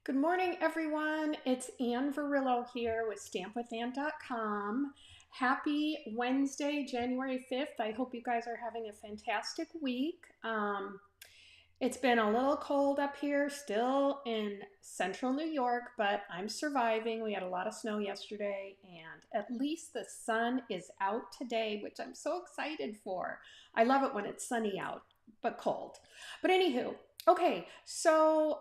Good morning, everyone. It's Ann Verillo here with stampwithann.com. Happy Wednesday, January 5th. I hope you guys are having a fantastic week. It's been a little cold up here, still in central New York, but I'm surviving. We had a lot of snow yesterday, and at least the sun is out today, which I'm so excited for. I love it when it's sunny out, but cold. But anywho, okay, so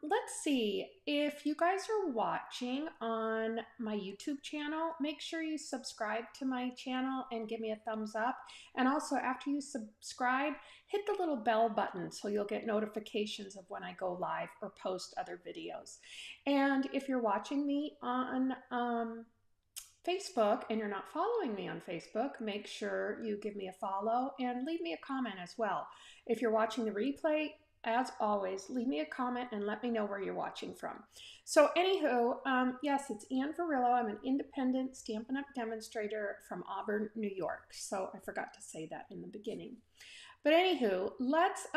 let's see. If you guys are watching on my YouTube channel, make sure you subscribe to my channel and give me a thumbs up. And also, after you subscribe, hit the little bell button so you'll get notifications of when I go live or post other videos. And if you're watching me on Facebook and you're not following me on Facebook, make sure you give me a follow and leave me a comment as well. If you're watching the replay, as always, leave me a comment and let me know where you're watching from. So anywho, yes, it's Ann Verillo. I'm an independent Stampin' Up! Demonstrator from Auburn, New York. So I forgot to say that in the beginning. But anywho, let's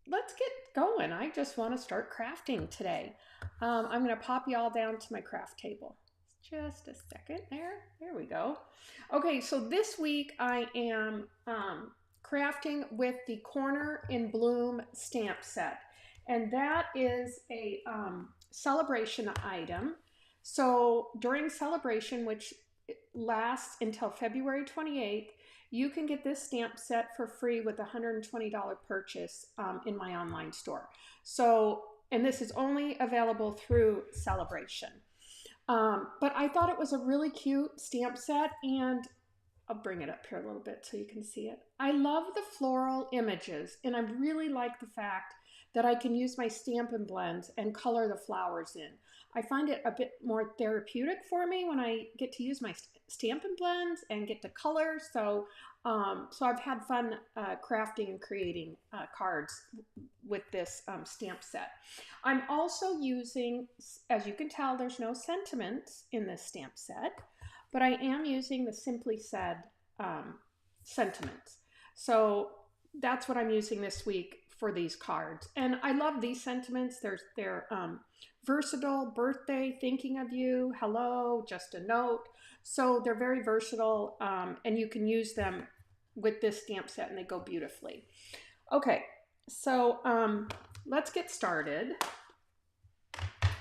get going. I just want to start crafting today. I'm going to pop you all down to my craft table. Just a second there we go. Okay, so this week I am crafting with the Corner in Bloom stamp set, and that is a celebration item. So during celebration, which lasts until February 28th, you can get this stamp set for free with a $120 purchase in my online store. So, and this is only available through Celebration. But I thought it was a really cute stamp set, and I'll bring it up here a little bit so you can see it. I love the floral images, and I really like the fact that I can use my Stampin Blends and color the flowers in. I find it a bit more therapeutic for me when I get to use my Stampin Blends and get to color. So I've had fun crafting and creating cards with this stamp set. I'm also using, as you can tell, there's no sentiments in this stamp set, but I am using the Simply Said sentiments. So that's what I'm using this week for these cards. And I love these sentiments. They're versatile: birthday, thinking of you, hello, just a note. So they're very versatile, and you can use them with this stamp set and they go beautifully. Okay, so let's get started.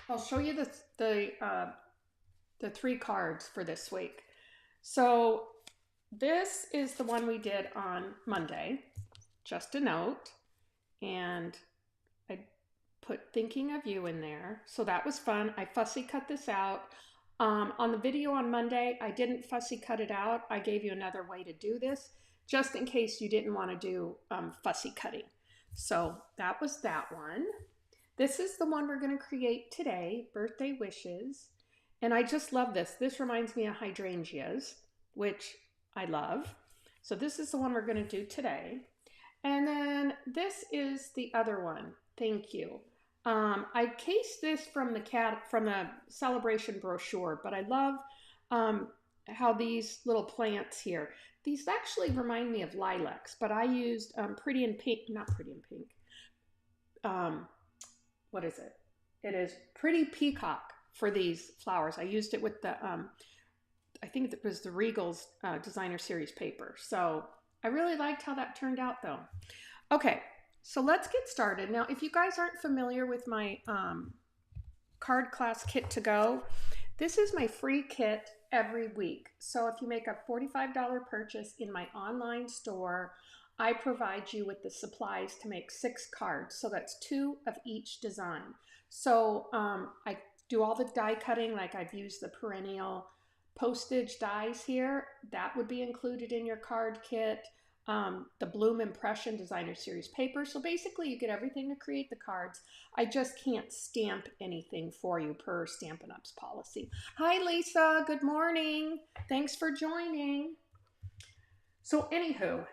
I'll show you the three cards for this week. So this is the one we did on Monday, just a note, and I put thinking of you in there. So that was fun. I fussy cut this out. On the video on Monday, I didn't fussy cut it out. I gave you another way to do this, just in case you didn't want to do fussy cutting. So that was that one. This is the one we're going to create today, Birthday Wishes. And I just love this. This reminds me of hydrangeas, which I love. So this is the one we're going to do today. And then this is the other one, Thank You. I cased this from the Celebration brochure, but I love how these little plants here, these actually remind me of lilacs, but I used Pretty in Pink, not Pretty in Pink. What is it? It is Pretty Peacock for these flowers. I used it with the, I think it was the Regal's designer series paper. So I really liked how that turned out though. Okay, so let's get started. Now, if you guys aren't familiar with my card class kit to go, this is my free kit every week. So if you make a $45 purchase in my online store, I provide you with the supplies to make 6 cards. So that's 2 of each design. So I do all the die cutting, like I've used the perennial postage dies here. That would be included in your card kit. The Bloom Impression Designer Series paper. So basically you get everything to create the cards. I just can't stamp anything for you per Stampin' Up's policy. Hi Lisa, good morning. Thanks for joining. So anywho,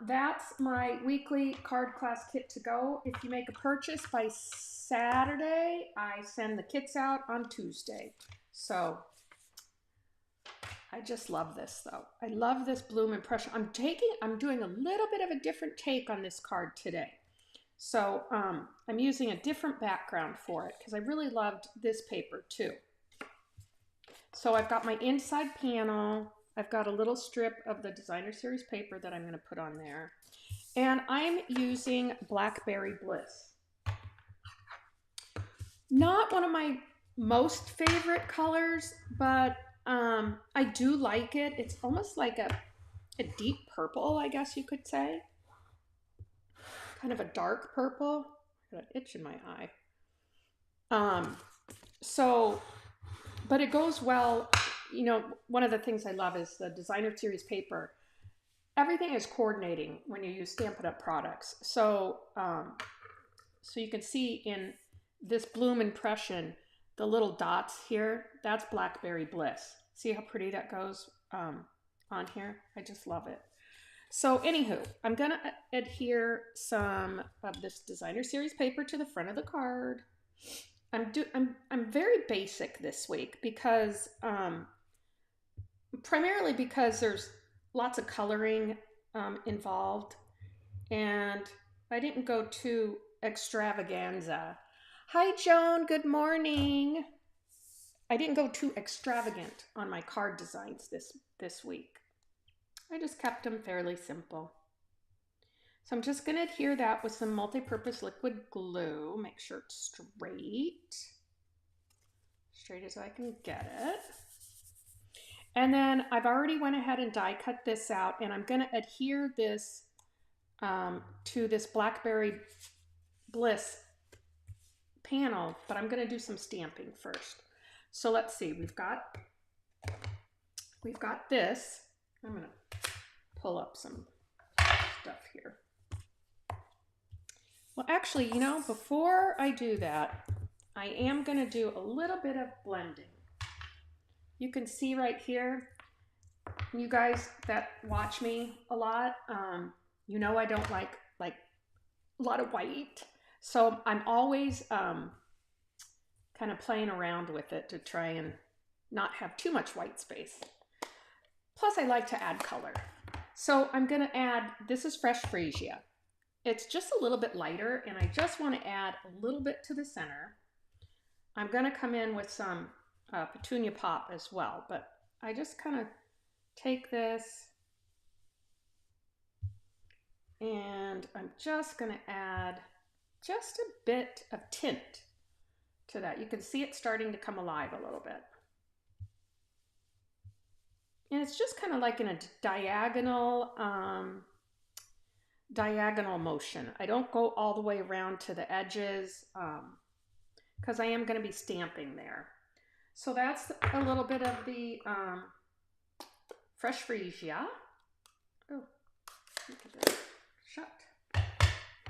that's my weekly card class kit to go. If you make a purchase by Saturday, I send the kits out on Tuesday. So I just love this though. I love this Bloom Impression. I'm doing a little bit of a different take on this card today. So I'm using a different background for it because I really loved this paper too. So I've got my inside panel. I've got a little strip of the designer series paper that I'm going to put on there. And I'm using Blackberry Bliss. Not one of my most favorite colors, but I do like it. It's almost like a deep purple, I guess you could say. Kind of a dark purple. I got an itch in my eye. But it goes well. You know, one of the things I love is the designer series paper. Everything is coordinating when you use Stampin' Up products. So, so you can see in this bloom impression, the little dots here, that's Blackberry Bliss. See how pretty that goes on here? I just love it. So anywho, I'm gonna adhere some of this designer series paper to the front of the card. I'm very basic this week because primarily because there's lots of coloring involved, and I didn't go too extravaganza. Hi Joan, good morning. I didn't go too extravagant on my card designs this week. I just kept them fairly simple. So I'm just going to adhere that with some multi-purpose liquid glue. Make sure it's straight as I can get it. And then I've already went ahead and die cut this out, and I'm going to adhere this to this Blackberry Bliss panel, but I'm going to do some stamping first. So let's see, we've got this. I'm going to pull up some stuff here. Well, actually, you know, before I do that, I am going to do a little bit of blending. You can see right here, you guys that watch me a lot, you know I don't like a lot of white. So I'm always kind of playing around with it to try and not have too much white space. Plus I like to add color. So I'm going to add, this is fresh freesia. It's just a little bit lighter, and I just want to add a little bit to the center. I'm going to come in with some petunia pop as well, but I just kind of take this and I'm just going to add just a bit of tint to that. You can see it starting to come alive a little bit. And it's just kind of like in a diagonal motion. I don't go all the way around to the edges because I am going to be stamping there. So that's a little bit of the fresh freesia. Oh, look at that. Shut.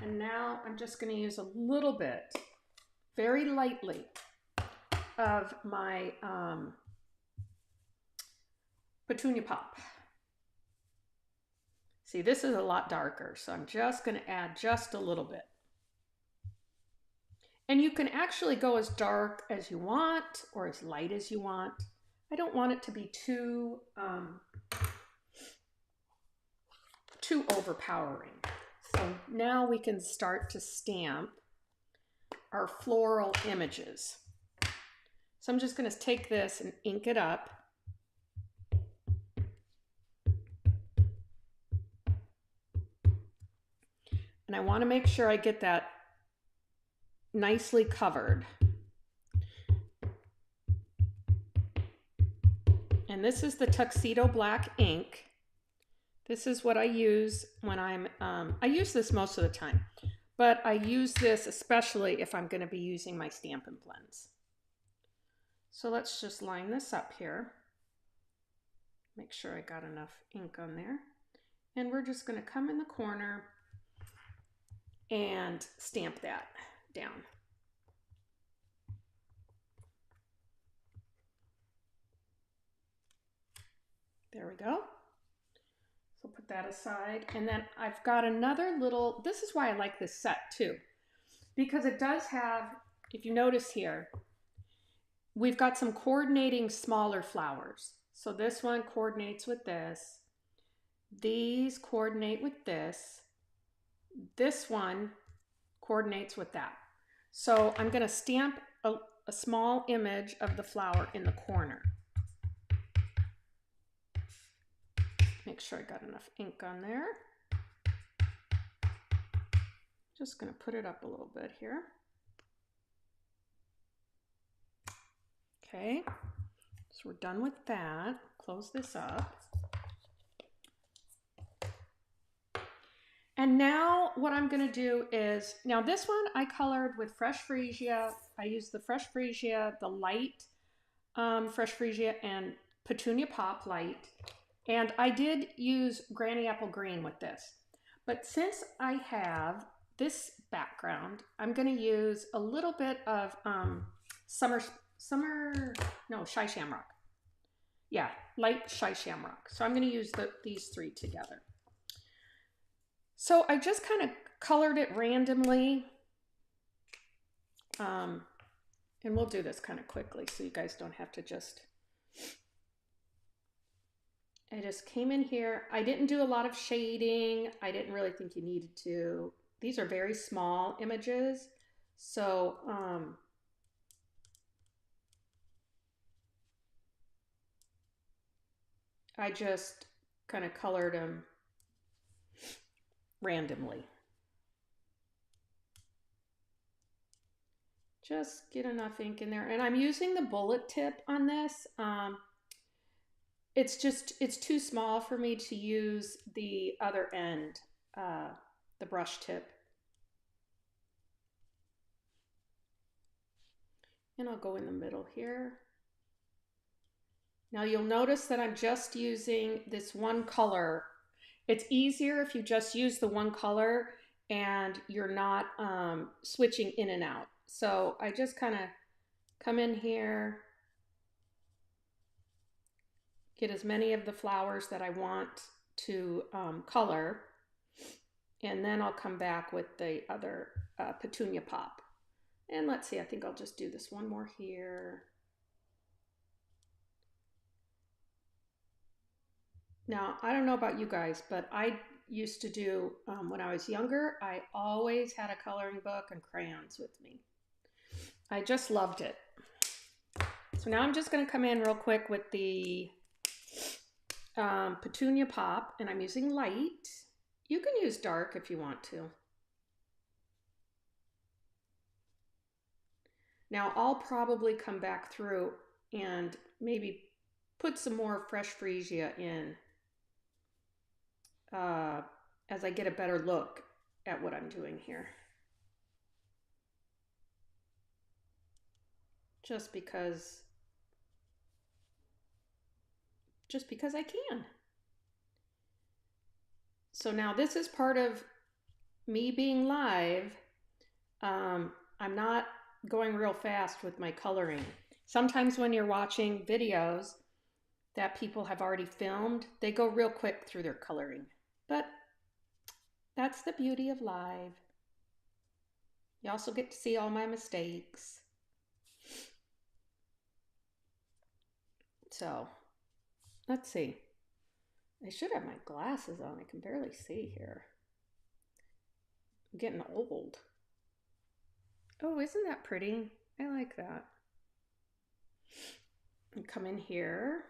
And now I'm just going to use a little bit, very lightly, of my petunia pop. See, this is a lot darker, so I'm just going to add just a little bit. And you can actually go as dark as you want or as light as you want. I don't want it to be too overpowering. So now we can start to stamp our floral images. So I'm just going to take this and ink it up. And I want to make sure I get that nicely covered. And this is the Tuxedo Black ink. This is what I use when I'm, I use this most of the time, but I use this especially if I'm going to be using my Stampin' Blends. So let's just line this up here. Make sure I got enough ink on there. And we're just going to come in the corner and stamp that down. There we go. So put that aside. And then I've got another little, this is why I like this set too, because it does have, if you notice here, we've got some coordinating smaller flowers. So this one coordinates with this. These coordinate with this. This one coordinates with that. So I'm going to stamp a small image of the flower in the corner. Make sure I got enough ink on there. Just going to put it up a little bit here. Okay, so we're done with that. Close this up. And now what I'm going to do is, now this one I colored with Fresh Freesia. I used the Fresh Freesia, the light Fresh Freesia, and Petunia Pop Light. And I did use Granny Apple Green with this. But since I have this background, I'm going to use a little bit of Shy Shamrock. Yeah, light Shy Shamrock. So I'm going to use these three together. So I just kind of colored it randomly. And we'll do this kind of quickly so you guys don't have to just... I just came in here. I didn't do a lot of shading. I didn't really think you needed to. These are very small images. So I just kind of colored them randomly. Just get enough ink in there. And I'm using the bullet tip on this. It's too small for me to use the other end, the brush tip. And I'll go in the middle here. Now you'll notice that I'm just using this one color. It's easier if you just use the one color and you're not switching in and out. So I just kind of come in here, get as many of the flowers that I want to color, and then I'll come back with the other Petunia Pop. And let's see, I think I'll just do this one more here. Now, I don't know about you guys, but I used to do, when I was younger, I always had a coloring book and crayons with me. I just loved it. So now I'm just going to come in real quick with the Petunia Pop, and I'm using light. You can use dark if you want to. Now I'll probably come back through and maybe put some more Fresh Freesia in as I get a better look at what I'm doing here. Just because I can. So now this is part of me being live. I'm not going real fast with my coloring. Sometimes when you're watching videos that people have already filmed, they go real quick through their coloring. But that's the beauty of live. You also get to see all my mistakes. So, let's see. I should have my glasses on. I can barely see here. I'm getting old. Oh, isn't that pretty? I like that. And come in here.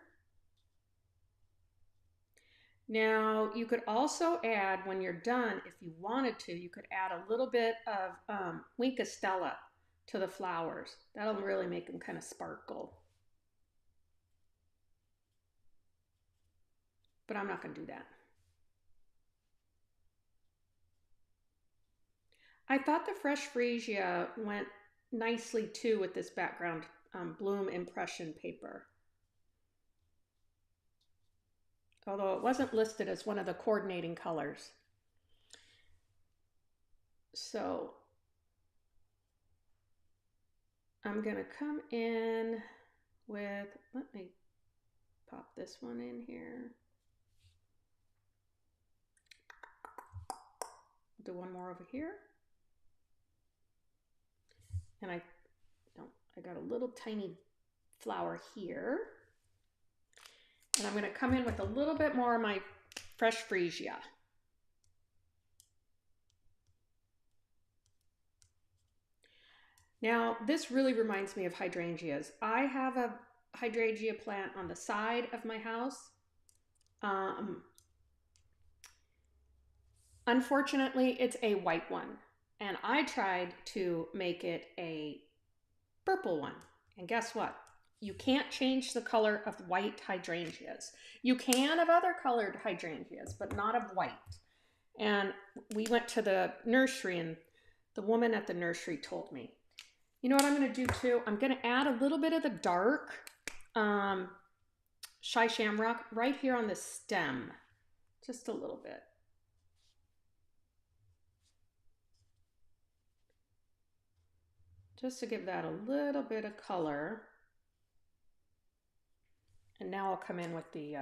Now, you could also add, when you're done, if you wanted to, you could add a little bit of Wink Estella to the flowers. That'll really make them kind of sparkle. But I'm not going to do that. I thought the Fresh Freesia went nicely too with this background bloom impression paper. Although it wasn't listed as one of the coordinating colors. So I'm going to come in with, let me pop this one in here. Do one more over here. And I got a little tiny flower here. And I'm going to come in with a little bit more of my Fresh Freesia. Now, this really reminds me of hydrangeas. I have a hydrangea plant on the side of my house. Unfortunately, it's a white one, and I tried to make it a purple one. And guess what? You can't change the color of white hydrangeas. You can of other colored hydrangeas, but not of white. And we went to the nursery, and the woman at the nursery told me, you know what I'm going to do too? I'm going to add a little bit of the dark Shy Shamrock right here on the stem. Just a little bit. Just to give that a little bit of color. And now I'll come in with the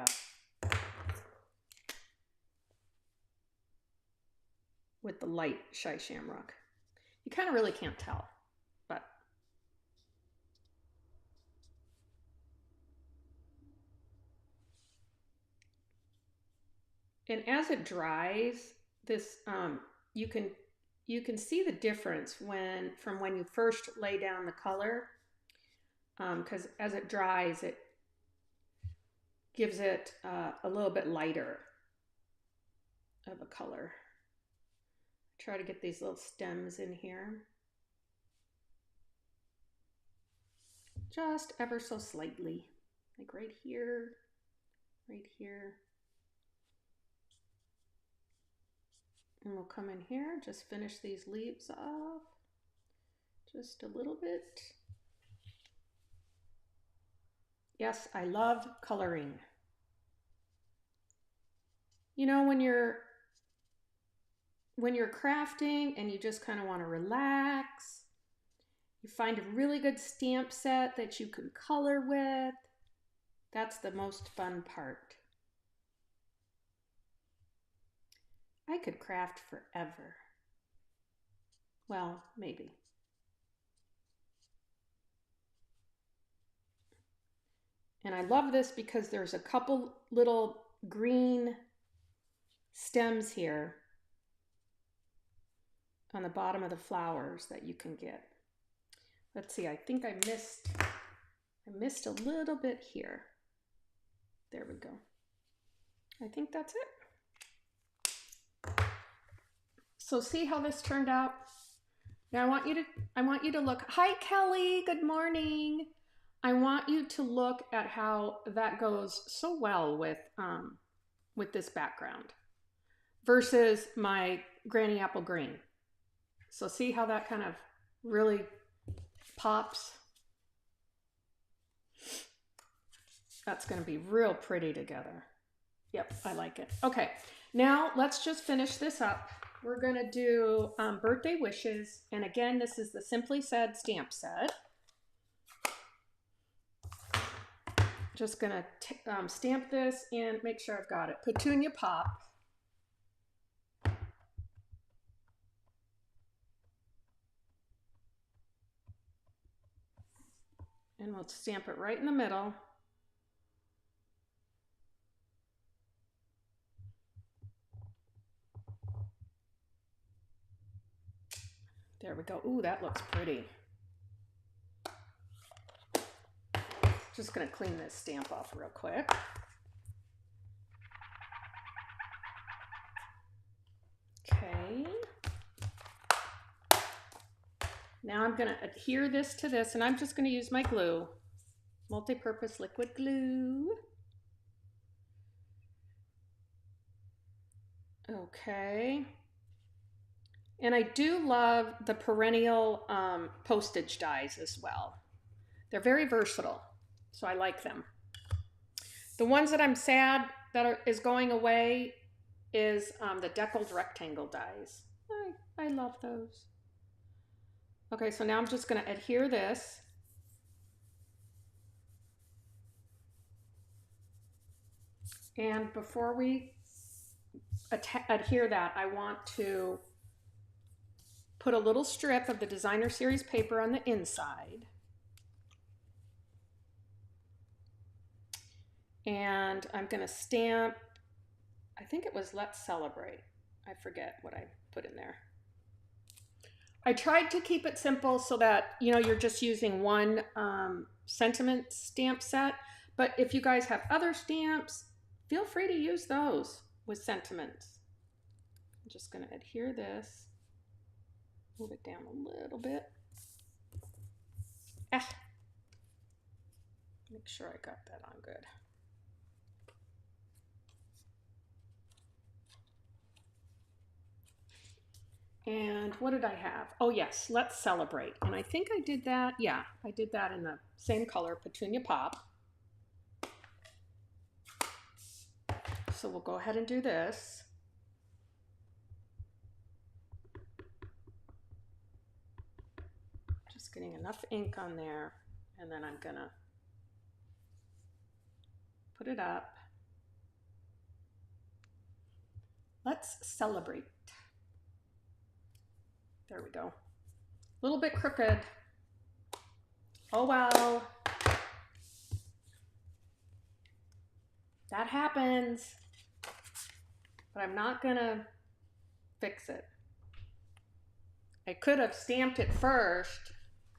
light Shy Shamrock. You kind of really can't tell, but and as it dries, this you can see the difference from when you first lay down the color, because as it dries, it gives it a little bit lighter of a color. Try to get these little stems in here. Just ever so slightly, like right here, right here. And we'll come in here, just finish these leaves off, just a little bit. Yes, I love coloring. You know, when you're crafting and you just kind of want to relax, you find a really good stamp set that you can color with. That's the most fun part. I could craft forever. Well, maybe. And I love this because there's a couple little green stems here on the bottom of the flowers that you can get. Let's see, I think I missed a little bit here. There we go. I think that's it. So see how this turned out? Now I want you to look. Hi Kelly, good morning. I want you to look at how that goes so well with this background versus my Granny Apple Green. So see how that kind of really pops? That's going to be real pretty together. Yep, I like it. Okay, now let's just finish this up. We're going to do birthday wishes. And again, this is the Simply Said stamp set. Just going to stamp this and make sure I've got it. Petunia Pop. And we'll stamp it right in the middle. There we go. Ooh, that looks pretty. Just going to clean this stamp off real quick. Okay. Now I'm going to adhere this to this, and I'm just going to use my glue, multi-purpose liquid glue. Okay. And I do love the perennial postage dies as well. They're very versatile, so I like them. The ones that I'm sad that is going away is the deckled rectangle dies. I love those. Okay, so now I'm just going to adhere this. And before we adhere that, I want to put a little strip of the Designer Series paper on the inside. And I'm going to stamp, I think it was Let's Celebrate. I forget what I put in there. I tried to keep it simple so that, you know, you're just using one sentiment stamp set. But if you guys have other stamps, feel free to use those with sentiments. I'm just going to adhere this, move it down a little bit. Make sure I got that on good. And what did I have? Oh yes, let's celebrate. And I think I did that. Yeah, I did that in the same color, Petunia Pop. So we'll go ahead and do this. Just getting enough ink on there, and then I'm gonna put it up. Let's celebrate. There we go. A little bit crooked. Oh well. That happens. But I'm not gonna fix it. I could have stamped it first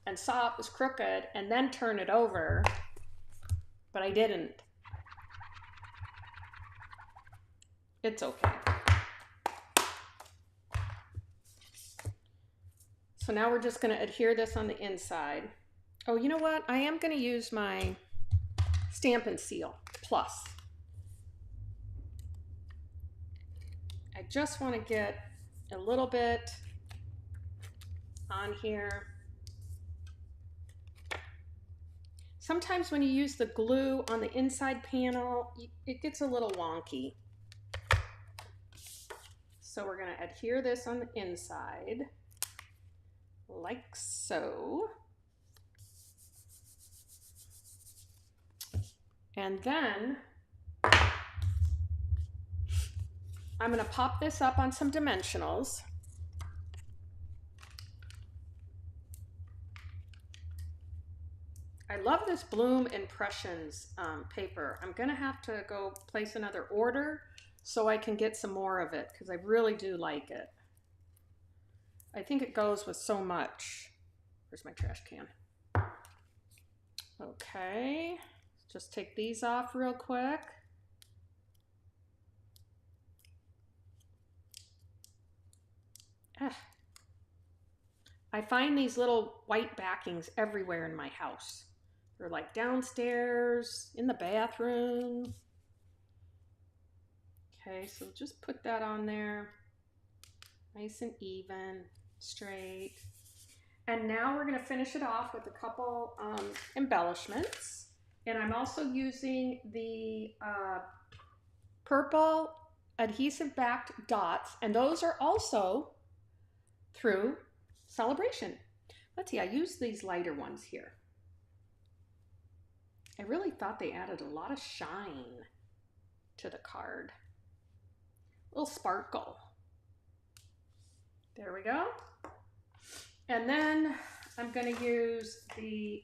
and saw it was crooked and then turn it over, but I didn't. It's okay. So now we're just going to adhere this on the inside. Oh, you know what? I am going to use my Stampin' Seal Plus. I just want to get a little bit on here. Sometimes when you use the glue on the inside panel, it gets a little wonky. So we're going to adhere this on the inside, like so. And then I'm going to pop this up on some dimensionals. I love this Bloom Impressions paper. I'm going to have to go place another order so I can get some more of it because I really do like it. I think it goes with so much. Where's my trash can? Okay, just take these off real quick. I find these little white backings everywhere in my house. They're like downstairs, in the bathroom. Okay, so just put that on there. Nice and even, straight. And now we're going to finish it off with a couple embellishments. And I'm also using the purple adhesive backed dots. And those are also through Sale-a-bration. Let's see, I used these lighter ones here. I really thought they added a lot of shine to the card. A little sparkle. There we go. And then I'm going to use the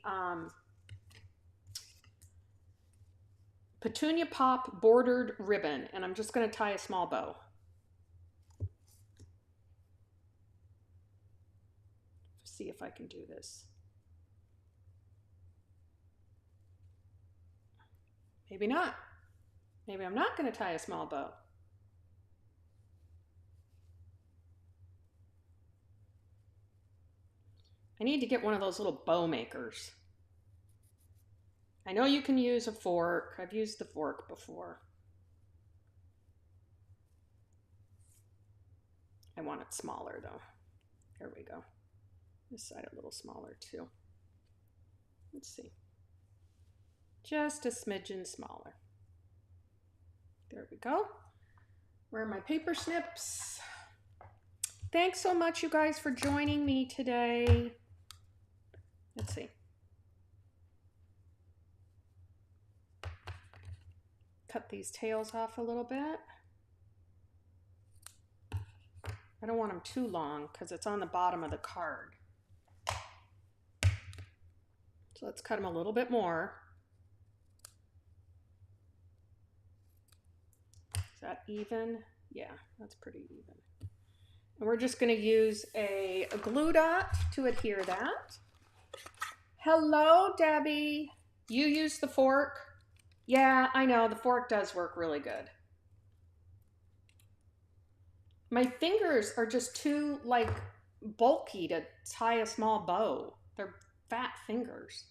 Petunia Pop bordered ribbon, and I'm just going to tie a small bow. See if I can do this. Maybe not. Maybe I'm not going to tie a small bow. I need to get one of those little bow makers. I know you can use a fork. I've used the fork before. I want it smaller though. There we go. This side a little smaller too. Let's see. Just a smidgen smaller. There we go. Where are my paper snips? Thanks so much, you guys, for joining me today. Let's see. Cut these tails off a little bit. I don't want them too long because it's on the bottom of the card. So let's cut them a little bit more. Is that even? Yeah, that's pretty even. And we're just going to use a glue dot to adhere that. Hello, Debbie. You use the fork? Yeah, I know, the fork does work really good. My fingers are just too, like, bulky to tie a small bow. They're fat fingers.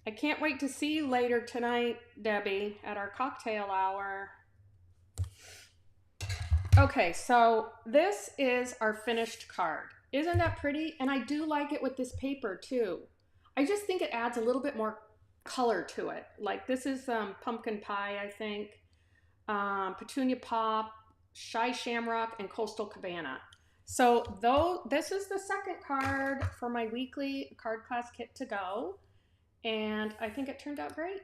I can't wait to see you later tonight, Debbie, at our cocktail hour. Okay, so this is our finished card. Isn't that pretty? And I do like it with this paper too. I just think it adds a little bit more color to it. Like this is pumpkin pie, I think, petunia pop, shy shamrock, and coastal cabana. So though this is the second card for my weekly card class kit to go, and I think it turned out great.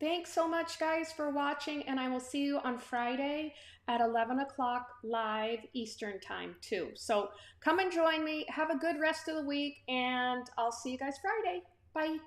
Thanks so much, guys, for watching, and I will see you on Friday at 11 o'clock live Eastern time, too. So come and join me. Have a good rest of the week, and I'll see you guys Friday. Bye.